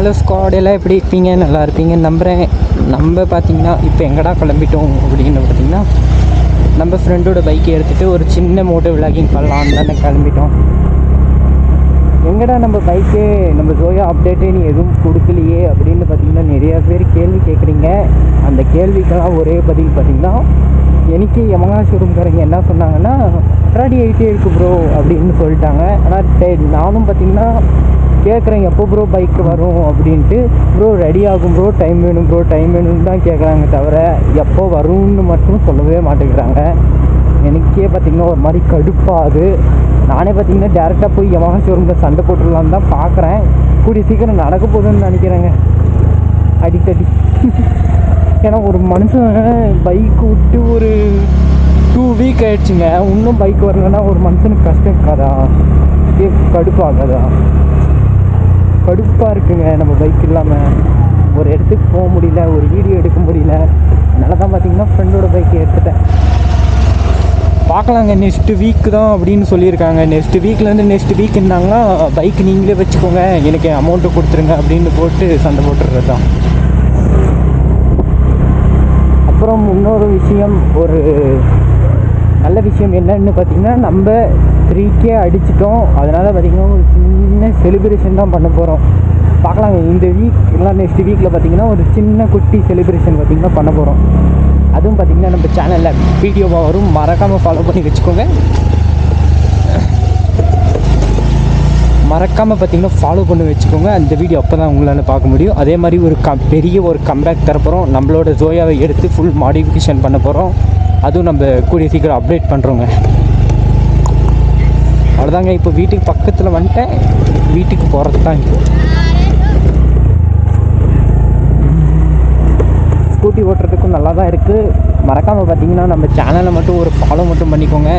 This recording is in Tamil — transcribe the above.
ஹலோ ஸ்குவாட், எல்லாம் எப்படி இருப்பீங்க? நல்லா இருப்பீங்கன்னு நம்புகிறேன். நம்ம பார்த்திங்கன்னா இப்போ எங்கடா கிளம்பிட்டோம் அப்படின்னு பார்த்திங்கன்னா, நம்ம ஃப்ரெண்டோட பைக்கை எடுத்துகிட்டு ஒரு சின்ன மோட்டோ விளாகிங் பண்ணலான்னு தானே கிளம்பிட்டோம். எங்கடா நம்ம பைக்கு, நம்ம ஜோயா அப்டேட்டே நீ எதுவும் கொடுக்கலையே அப்படின்னு பார்த்திங்கன்னா நிறையா பேர் கேள்வி கேட்குறீங்க. அந்த கேள்விக்கெல்லாம் ஒரே பதில் பார்த்திங்கன்னா, எனக்கு யமஹா ஷோரூம்காரங்க என்ன சொன்னாங்கன்னா, ரெடி ஆகிட்டே இருக்கு ப்ரோ அப்படின்னு சொல்லிட்டாங்க. ஆனால் நானும் பார்த்திங்கன்னா கேட்குறேன், எப்போ ப்ரோ பைக்கு வரும் அப்படின்ட்டு. ப்ரோ ரெடி ஆகும் ப்ரோ, டைம் வேணும் ப்ரோ, டைம் வேணும்னு தான் கேட்குறாங்க தவிர எப்போ வரும்னு மட்டும் சொல்லவே மாட்டேங்கிறாங்க. எனக்கே பார்த்திங்கன்னா ஒரு மாதிரி கடுப்பாகுது. நானே பார்த்திங்கன்னா டேரெக்டாக போய் யமஹா ஷோரூமில் சண்டை போட்டுடலான்னு தான் பார்க்குறேன். கூடிய சீக்கிரம் நடக்க போகுதுன்னு நினைக்கிறேங்க. அடிக்கடி ஏன்னா ஒரு மனுஷன் பைக்கு விட்டு ஒரு 2 வீக் ஆகிடுச்சுங்க, இன்னும் பைக் வரலன்னா ஒரு மனுஷனுக்கு கஷ்டம் இருக்காதா? கடுப்பாகாதா? கடுப்பாக இருக்குங்க. நம்ம பைக் இல்லாமல் ஒரு இடத்துக்கு போக முடியல, ஒரு வீடியோ எடுக்க முடியல. அதனால தான் பார்த்திங்கன்னா ஃப்ரெண்டோட பைக்கை எடுத்துட்டேன். பார்க்கலாங்க, நெக்ஸ்ட்டு வீக்கு தான் அப்படின்னு சொல்லியிருக்காங்க. நெக்ஸ்ட் வீக் இருந்தாங்கன்னா பைக் நீங்களே வச்சுக்கோங்க, எனக்கு அமௌண்ட்டு கொடுத்துருங்க அப்படின்னு போட்டு சண்டை போட்டுறது தான். அப்புறம் இன்னொரு விஷயம், ஒரு நல்ல விஷயம் என்னன்னு பார்த்திங்கன்னா, நம்ம 3K அடிச்சிட்டோம். அதனால் பார்த்திங்கன்னா ஒரு சின்ன செலிப்ரேஷன் தான் பண்ண போகிறோம். பார்க்கலாங்க, இந்த வீக் இல்லை நெக்ஸ்ட் வீக்கில் பார்த்திங்கன்னா ஒரு சின்ன குட்டி செலிப்ரேஷன் பார்த்திங்கன்னா பண்ண போகிறோம். அதுவும் பார்த்திங்கன்னா நம்ம சேனலில் வீடியோவாக வரும், மறக்காமல் ஃபாலோ பண்ணி வச்சுக்கோங்க. மறக்காமல் பார்த்திங்கன்னா ஃபாலோ பண்ணி வச்சுக்கோங்க. அந்த வீடியோ அப்போ தான் உங்களால் பார்க்க முடியும். அதே மாதிரி ஒரு பெரிய ஒரு கம்பேக் தரப்போகிறோம். நம்மளோட ஜோயாவை எடுத்து ஃபுல் மாடிஃபிகேஷன் பண்ண போகிறோம். அதுவும் நம்ம கூடிய சீக்கிரம் அப்டேட் பண்ணுறோங்க. அவ்வளோதாங்க. இப்போ வீட்டுக்கு பக்கத்தில் வந்துட்டேன், வீட்டுக்கு போகிறது தான். இப்போ ஸ்கூட்டி ஓட்டுறதுக்கும் நல்லா தான் இருக்குது. மறக்காமல் பார்த்திங்கன்னா நம்ம சேனலை மட்டும் ஒரு ஃபாலோ மட்டும் பண்ணிக்கோங்க.